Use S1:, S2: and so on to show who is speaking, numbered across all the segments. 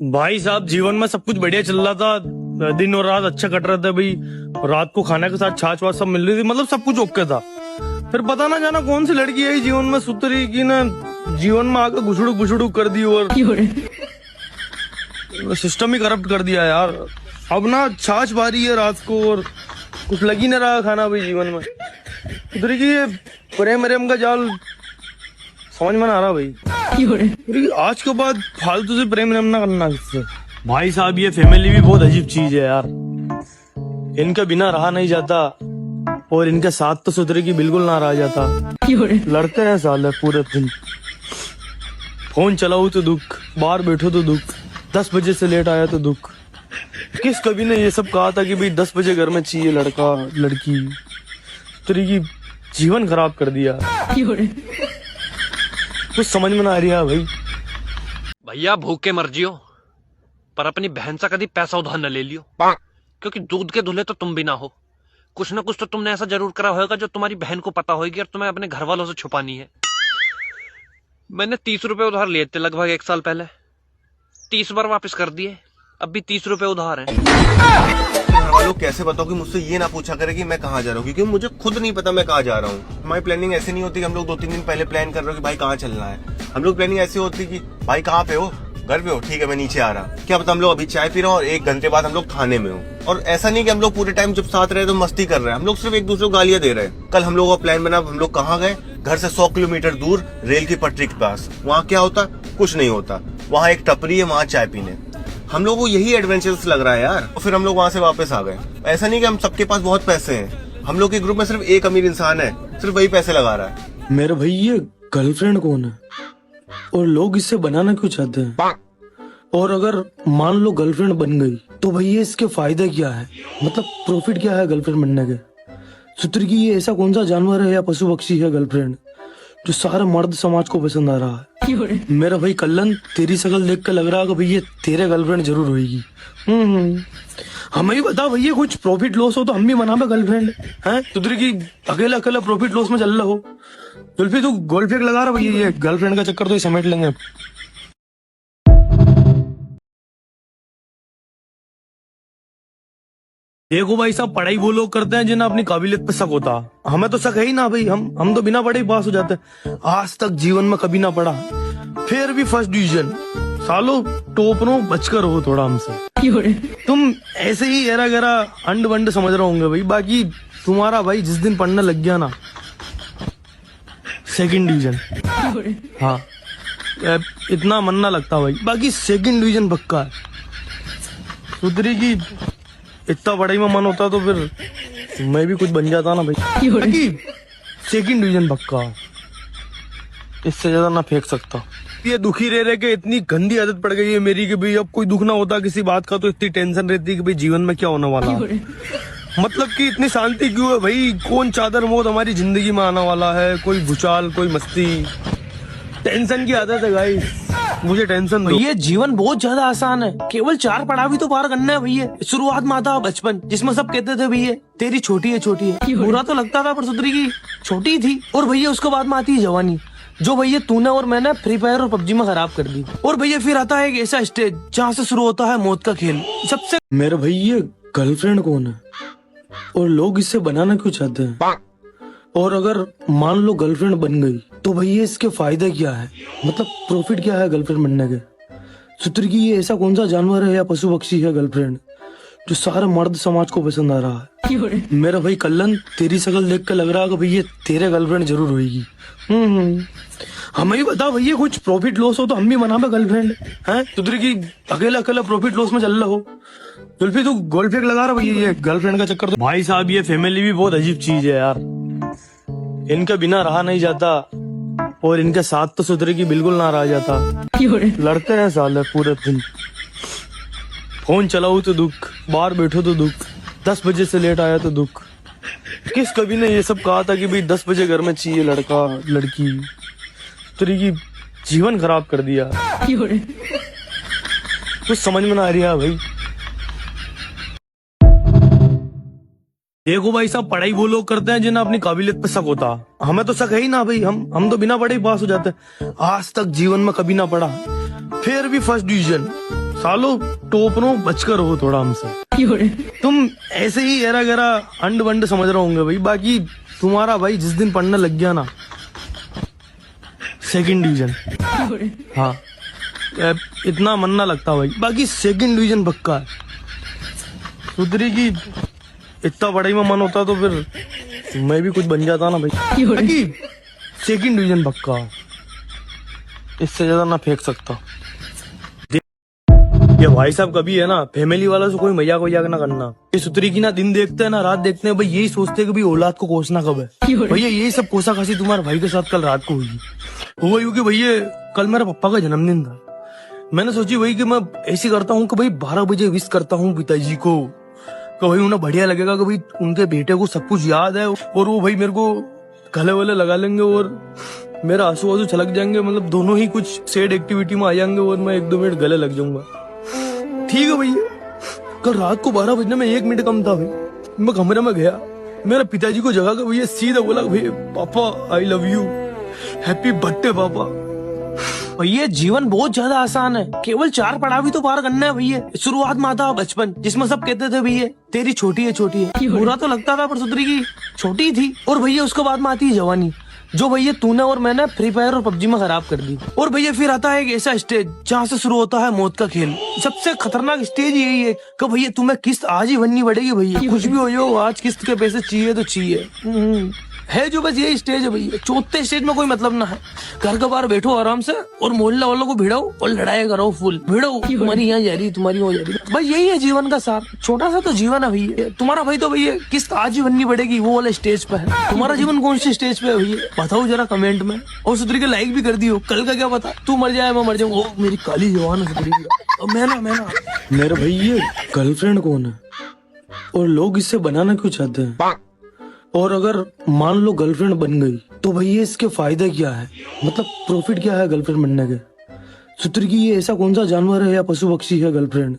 S1: भाई साहब जीवन में सब कुछ बढ़िया चल रहा था, दिन और रात अच्छा कट रहा था भाई। रात को खाने के साथ छाछ वाछ सब मिल रही थी, मतलब सब कुछ ओके था। फिर पता ना जाना कौन सी लड़की आई जीवन में सुतरी की ना जीवन में आकर घुसड़ू घुसड़ू कर दी और सिस्टम ही करप्ट कर दिया यार। अब ना छाछ भारी है रात को और कुछ लग ही नहीं रहा खाना भाई जीवन में। सुतरी की ये प्रेम प्रेम का जाल समझ में ना आ रहा भाई। आज के बाद फालतू से प्रेम प्रेम ना करना किससे। भाई साहब ये फैमिली भी बहुत अजीब चीज है यार, इनके बिना रहा नहीं जाता और इनके साथ तो सुतरे की बिल्कुल ना रहा जाता। लड़ते हैं साले पूरे दिन, फोन चलाओ तो दुख, बाहर बैठो तो दुख, 10 बजे से लेट आया तो दुख। किस कभी ने ये सब कहा था कि भाई 10 बजे घर में चाहिए लड़का लड़की। सुतरे की जीवन खराब कर दिया, कुछ समझ में ना आ रही है भाई।
S2: भैया भूखे मर जियो पर अपनी बहन से कभी पैसा उधार न ले लियो, क्योंकि दूध के धुले तो तुम भी ना हो। कुछ ना कुछ तो तुमने ऐसा जरूर करा होगा जो तुम्हारी बहन को पता होगी और तुम्हें अपने घर वालों से छुपानी है। मैंने 30 रुपए उधार लिए थे लगभग 1 साल पहले, 30 बार वापस कर दिए, अब भी 30 रुपए उधार हैं।
S3: घर वालों कैसे बताओ कि मुझसे ये ना पूछा करे कि मैं कहाँ जा रहा हूँ, क्योंकि मुझे खुद नहीं पता मैं कहाँ जा रहा हूँ। हमारी प्लानिंग ऐसी नहीं होती कि हम लोग 2-3 दिन पहले प्लान कर रहे हो कि भाई कहाँ चलना है। हम लोग प्लानिंग ऐसी होती कि भाई कहाँ पे हो, घर पे हो, ठीक है मैं नीचे आ रहा। क्या पता हम लोग अभी चाय पी रहे हो और 1 घंटे बाद हम लोग खाने में हो। और ऐसा नहीं कि हम लोग पूरे टाइम जब साथ रहे तो मस्ती कर रहे हैं, हम लोग सिर्फ एक दूसरे को गालियां दे रहे हैं। कल हम लोगों का प्लान बना, हम लोग कहाँ गए, घर से 100 किलोमीटर दूर रेल की पटरी के पास। वहाँ क्या होता, कुछ नहीं होता, वहाँ एक टपरी है, वहाँ चाय पीने। हम लोग को यही एडवेंचरस लग रहा है यार। तो फिर हम लोग वहाँ से वापस आ गए। ऐसा नहीं कि हम सबके पास बहुत पैसे हैं, हम लोग के ग्रुप में सिर्फ एक अमीर इंसान है, सिर्फ वही पैसे लगा रहा है।
S1: मेरे भाई ये गर्लफ्रेंड कौन है और लोग इससे बनाना क्यों चाहते हैं? और अगर मान लो गर्लफ्रेंड बन गई तो भैया इसके फायदे क्या है, मतलब प्रॉफिट क्या है गर्लफ्रेंड बनने के? सुतर की ये ऐसा कौन सा जानवर है या पशु पक्षी है गर्लफ्रेंड जो सारे मर्द समाज को पसंद आ रहा है? मेरा भाई कल्लन तेरी शक्ल देख कर लग रहा है कि भैया तेरे गर्लफ्रेंड जरूर होगी। हमें ही बता भैया, कुछ प्रॉफिट लॉस हो तो हम भी बना गर्लफ्रेंड है। सुतर की अकेला अकेला प्रॉफिट लॉस में चल रहा हो। जुल्फी तू गोल फेंक लगा रहा भैया, ये गर्लफ्रेंड का चक्कर तो ये समेट लेंगे। देखो भाई साहब, पढ़ाई वो लोग करते हैं जिन्हें अपनी काबिलियत पे शक होता। हमें तो शक है ही ना भाई, हम तो बिना पढ़े ही पास हो जाते हैं। आज तक जीवन में कभी ना पढ़ा, फिर भी फर्स्ट डिवीजन। सालो टोपनो बचकर हो थोड़ा हमसे। तुम ऐसे ही एरा गरा अंड वंड समझ रहे होंगे भाई, बाकी तुम्हारा भाई जिस दिन पढ़ने लग गया ना 2nd डिवीजन, हाँ इतना मन ना लगता भाई, बाकी 2nd डिवीजन पक्का है। सुतरी की इतना पढ़ाई में मन होता तो फिर मैं भी कुछ बन जाता ना भाई। बाकी 2nd डिवीजन पक्का, इससे ज्यादा ना फेंक सकता। ये दुखी रह रहे के इतनी गंदी आदत पड़ गई है मेरी कि भाई अब कोई दुख ना होता किसी बात का तो इतनी टेंशन रहती है कि भाई जीवन में क्या होने वाला है। मतलब कि इतनी शांति क्यों है भाई? कौन चादर मौत हमारी जिंदगी में आने वाला है, कोई भूचाल, कोई मस्ती। टेंशन की आदत है गाइस, मुझे टेंशन दो। ये जीवन बहुत ज्यादा आसान है, केवल 4 पढ़ाई तो पार करना है भैया। शुरुआत में आता बचपन, जिसमें सब कहते थे भैया तेरी छोटी है। बुरा तो लगता था पर सुतरी की छोटी थी। और भैया उसके बाद में आती है जवानी, जो भैया तूने और मैंने फ्री फायर और पबजी में खराब कर दी। और भैया फिर आता है एक ऐसा स्टेज जहाँ से शुरू होता है मौत का खेल सबसे। मेरे भैया गर्लफ्रेंड कौन है और लोग इससे बनाना क्यों चाहते हैं? और अगर मान लो गर्लफ्रेंड बन गई तो भैया इसके फायदे क्या है, मतलब प्रॉफिट क्या है गर्लफ्रेंड बनने के? सुतर की ये ऐसा कौन सा जानवर है या पशु पक्षी है गर्लफ्रेंड जो सारे मर्द समाज को पसंद आ रहा है? मेरा भाई कल्लन तेरी शक्ल देख कर लग रहा है कि भैया तेरे गर्लफ्रेंड जरूर होगी। हमें ही बता भैया, कुछ प्रॉफिट लॉस हो तो हम भी बना गर्लफ्रेंड है। सुतर की अकेला अकेला प्रॉफिट लॉस में चल रहा हो। जुल्फी तू गोल फेंक लगा रहा भैया, ये गर्लफ्रेंड का चक्कर तो। भाई साहब ये फैमिली भी बहुत अजीब चीज है यार, इनके बिना रहा नहीं जाता और इनके साथ तो सुतरे की बिल्कुल ना रहा जाता। लड़ते हैं साले पूरे दिन, फोन चलाओ तो दुख, बाहर बैठो तो दुख, 10 बजे से लेट आया तो दुख। किस कभी ने ये सब कहा था कि भाई 10 बजे घर में चाहिए लड़का लड़की। सुतरे की जीवन खराब कर दिया, कुछ समझ में ना आ रही है भाई। देखो भाई साहब, पढ़ाई वो लोग करते हैं जिन्हें अपनी काबिलियत पे शक होता। हमें तो शक है ही ना भाई, हम तो बिना पढ़े ही पास हो जाते हैं। आज तक जीवन में कभी ना पढ़ा, फिर भी फर्स्ट डिवीजन। सालो टोपनो बचकर हो थोड़ा हमसे। तुम ऐसे ही एरा गरा अंड बंड समझ रहे होंगे भाई, बाकी तुम्हारा भाई जिस दिन पढ़ने लग गया ना सेकंड डिवीजन, हाँ इतना मन ना लगता भाई, बाकी सेकंड डिवीजन पक्का है। सुधरी की इतना पढ़ाई में मन होता तो फिर मैं भी कुछ बन जाता ना भाई, बाकी सेकंड डिवीजन पक्का है, इससे ज्यादा ना फेंक सकता। ये भाई साहब कभी है ना फैमिली वालों से कोई मजाक वजाक ना करना। ये सुतरी की ना दिन देखते हैं ना रात देखते हैं, भाई यही सोचते हैं कि भाई औलाद को कोसना कब है। भैया यही सब कोसा खासी तुम्हारे भाई के साथ कल रात को हुई हुआ, क्योंकि भैया कल मेरे पापा का जन्मदिन था। मैंने सोची भाई कि मैं ऐसे करता हूँ कि भाई 12 बजे विश करता हूँ पिताजी को, कि भाई उन्हें बढ़िया लगेगा कि भाई उनके बेटे को सब कुछ याद है, और वो भाई मेरे को गले वले लगा लेंगे और मेरा आंसू आंसू छलक जाएंगे, मतलब दोनों ही कुछ सैड एक्टिविटी में आ जाएंगे और मैं 1-2 मिनट गले लग जाऊंगा। ठीक है भैया, कल रात को 12 बजने में 1 मिनट कम था भाई, मैं कमरे में गया, मेरे पिताजी को जगा कर भैया सीधा बोला भैया पापा I love you, happy birthday पापा। भैया जीवन बहुत ज्यादा आसान है, केवल 4 पड़ाव तो पार करना है भैया। शुरुआत में आता बचपन, जिसमें सब कहते थे भैया तेरी छोटी है। बुरा तो लगता था पर सुधरी की छोटी थी। और भैया उसके बाद में आती है जवानी, जो भैया तूने और मैंने फ्री फायर और पबजी में खराब कर दी। और भैया फिर आता है एक ऐसा स्टेज जहाँ से शुरू होता है मौत का खेल। सबसे खतरनाक स्टेज यही है कि भैया तुम्हें किस्त आज ही भरनी पड़ेगी भैया, कुछ भी हो जाओ आज किस्त के पैसे चाहिए तो चाहिए। है जो बस यही स्टेज है भैया, चौथे स्टेज में कोई मतलब ना है। घर के बाहर बैठो आराम से और मोहल्ला वालों को भिड़ाओ और लड़ाई करो फुल, भिड़ो तुम्हारी यहाँ जा रही तुम्हारी वहाँ जा रही। भाई यही है जीवन का सार, छोटा सा तो जीवन है भैया। तुम्हारा भाई तो भैया किस्त आज ही बननी पड़ेगी वो वाले स्टेज पे है। तुम्हारा जीवन कौन सी स्टेज पे है भैया बताओ जरा कमेंट में। और सुधरी के लाइक भी कर दियो, कल का क्या पता तू मर जाए मैं मर जाऊँ। ओ मेरी काली जवान है सुधरी की। मैं ना मेरे भाई ये गर्लफ्रेंड कौन है और लोग इससे बनाना क्यों चाहते हैं, और अगर मान लो गर्लफ्रेंड बन गई तो भैया इसके फायदे क्या है, मतलब प्रॉफिट क्या है गर्लफ्रेंड बनने के। सुत्र की ये ऐसा कौन सा जानवर है या पशु पक्षी है गर्लफ्रेंड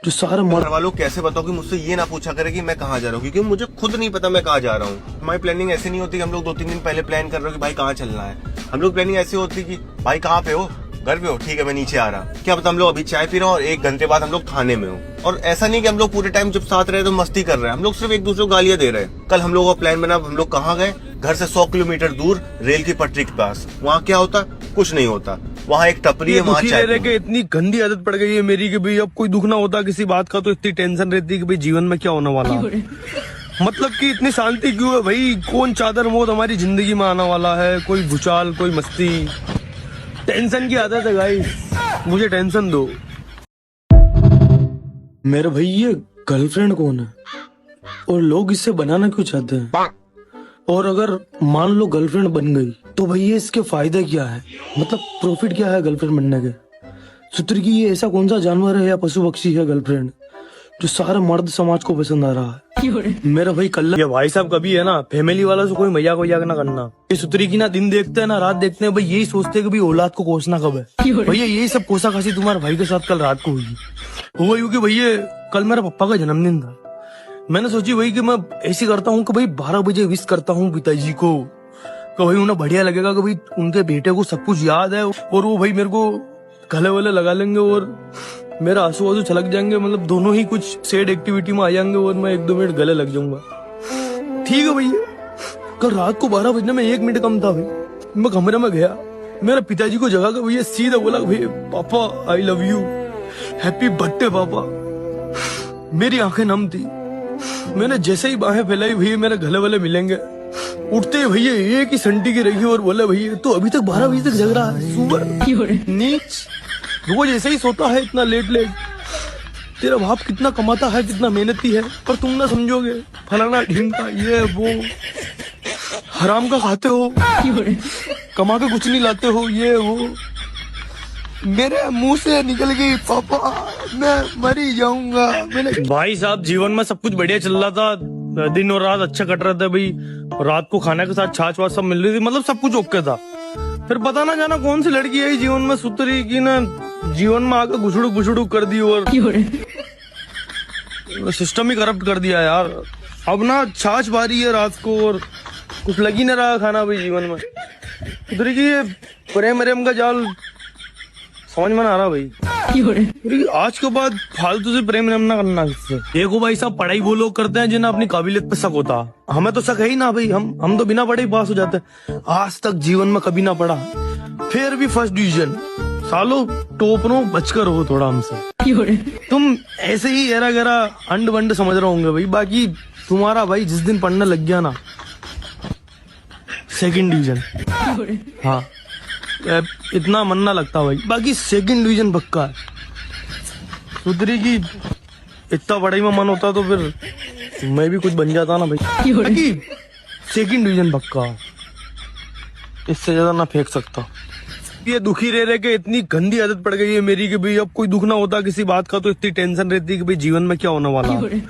S1: जो सारे
S3: घर वालों कैसे बताओ कि मुझसे ये ना पूछा करे कि मैं कहाँ जा रहा हूँ, क्योंकि मुझे खुद नहीं पता मैं कहाँ जा रहा हूँ। हमारी प्लानिंग ऐसी नहीं होती कि हम लोग 2-3 दिन पहले प्लान कर रहे हो कि भाई कहाँ चलना है। हम लोग प्लानिंग ऐसी होती कि भाई कहाँ पे हो, घर पे हो, ठीक है मैं नीचे आ रहा। क्या पता हम लोग अभी चाय पी रहे हो और 1 घंटे बाद हम लोग खाने में हो। और ऐसा नहीं कि हम लोग पूरे टाइम जब साथ रहे तो मस्ती कर रहे हैं, हम लोग सिर्फ एक दूसरे को गालियां दे रहे हैं। कल हम लोगों का प्लान बना, हम लोग कहाँ गए, घर से 100 किलोमीटर दूर रेल की पटरी के पास। वहाँ क्या होता, कुछ नहीं होता, वहाँ एक टपरी है, वहाँ चाय पीने।
S1: इतनी गंदी आदत पड़ गई है मेरी कि भाई अब कोई दुख ना होता किसी बात का तो इतनी टेंशन रहती है कि भाई जीवन में क्या होने वाला है। मतलब कि इतनी शांति क्यों है भाई, कौन चादर मौत हमारी जिंदगी में आने वाला है, कोई भूचाल कोई मस्ती, टेंशन की आदत है गाइस, मुझे टेंशन दो। मेरे भाई ये गर्लफ्रेंड कौन है और लोग इससे बनाना क्यों चाहते हैं, और अगर मान लो गर्लफ्रेंड बन गई तो भैया इसके फायदे क्या है, मतलब प्रॉफिट क्या है गर्लफ्रेंड बनने के। सुत्र की ये ऐसा कौन सा जानवर है या पशु पक्षी है गर्लफ्रेंड जो सारे मर्द समाज को पसंद आ रहा है। मेरा भाई कल ये भाई साहब कभी है ना फैमिली वालों से कोई मजाक वजाक ना करना। ये सुतरी की ना दिन देखते हैं ना रात देखते हैं, भाई यही सोचते हैं कि भाई औलाद को कोसना कब है। भैया यही सब कोसा खासी तुम्हारे भाई के साथ कल रात को हुई हुआ, क्योंकि भैया कल मेरे पापा का जन्मदिन था। मैंने सोची भाई कि मैं ऐसे करता हूँ कि भाई 12 बजे विश करता हूँ पिताजी को, कि भाई उन्हें बढ़िया लगेगा कि भाई उनके बेटे को सब कुछ याद है, और वो भाई मेरे को गले वले लगा लेंगे और मेरा आंसू आंसू छलक जाएंगे, मतलब दोनों ही कुछ सैड एक्टिविटी में आ जाएंगे और मैं 1-2 मिनट गले लग जाऊंगा। ठीक है भैया, कल रात को 12 बजने में 1 मिनट कम था भाई, मैं कमरे में गया, मेरे पिताजी को जगा कर भैया सीधा बोला भैया पापा I love you, happy birthday पापा। मेरी आंखें नम थी, मैंने जैसे ही बाहें फैलाई भैया मेरे गले वाले मिलेंगे, उठते भैया एक ही संटी की रही और बोले भैया तो अभी तक 12 बजे तक जग रहा है, सुबह नीच रोज ऐसे ही सोता है इतना लेट। तेरा बाप कितना कमाता है कितना मेहनती है, पर तुम ना समझोगे, फलाना ढींगा ये वो, हराम का खाते हो, कमा के कुछ नहीं लाते हो, ये वो। मेरे मुंह से निकल गई पापा मैं मरी जाऊंगा। भाई साहब जीवन में सब कुछ बढ़िया चल रहा था, दिन और रात अच्छा कट रहा था भाई, रात को खाने के साथ छाछ वाछ सब मिल रही थी, मतलब सब कुछ ओके था। फिर पता ना जाना कौन सी लड़की आई जीवन में सुतरी की ना जीवन में आकर घुसड़ू कर दी और सिस्टम ही करप्ट कर दिया यार। अब ना छाछ भारी है रात को और कुछ लग ही नहीं रहा खाना भाई जीवन में। सुतरी की ये प्रेम का जाल समझ में ना आ रहा भाई। अरे आज के बाद फालतू से प्रेम ना करना किससे। देखो भाई साहब, पढ़ाई वो लोग करते हैं जिन्हें अपनी काबिलियत पे शक होता। हमें तो शक है ही ना भाई, हम तो बिना पढ़े ही पास हो जाते हैं। आज तक जीवन में कभी ना पढ़ा, फिर भी फर्स्ट डिवीजन। सालो टोपरो बचकर हो थोड़ा हमसे। तुम ऐसे ही एरा गरा अंड वंड समझ रहे होंगे भाई। बाकी तुम्हारा भाई जिस दिन पढ़ने लग गया ना, सेकंड डिवीजन। हाँ, इतना मन ना लगता भाई। बाकी सेकंड डिवीजन पक्का है। सुधरी की इतना पढ़ाई में मन होता तो फिर मैं भी कुछ बन जाता ना भाई। बाकी सेकंड डिवीजन पक्का, इससे ज्यादा ना फेंक सकता। ये दुखी रह रहे के इतनी गंदी आदत पड़ गई है मेरी कि भाई अब कोई दुख ना होता किसी बात का तो इतनी टेंशन रहती है कि भाई जीवन में क्या होने वाला है।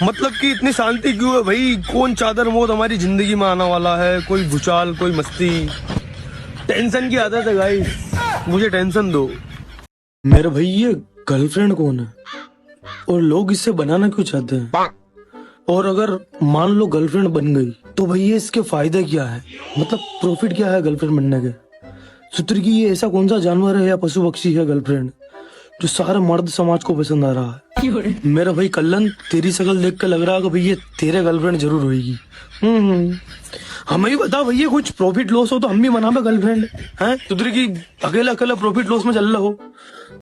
S1: मतलब कि इतनी शांति क्यों है भाई? कौन चादर मौत हमारी जिंदगी में आने वाला है? कोई भूचाल, कोई मस्ती। टेंशन की आदत है गाइस, मुझे टेंशन दो। मेरे भाई ये गर्लफ्रेंड कौन है और लोग इससे बनाना क्यों चाहते हैं? और अगर मान लो गर्लफ्रेंड बन गई तो भैया इसके फायदे क्या है? मतलब प्रॉफिट क्या है गर्लफ्रेंड बनने के? सूत्र की ये ऐसा कौन सा जानवर है या पशु पक्षी है गर्लफ्रेंड जो सारे मर्द समाज को पसंद आ रहा है? मेरा भाई कल्लन, तेरी शक्ल देख कर लग रहा है कि भैया तेरे गर्लफ्रेंड जरूर होगी। हमें भी बता भैया, कुछ प्रॉफिट लॉस हो तो हम भी मना गर्लफ्रेंड है। सूत्र की अकेला अकेला प्रॉफिट लॉस में चल रहा हो।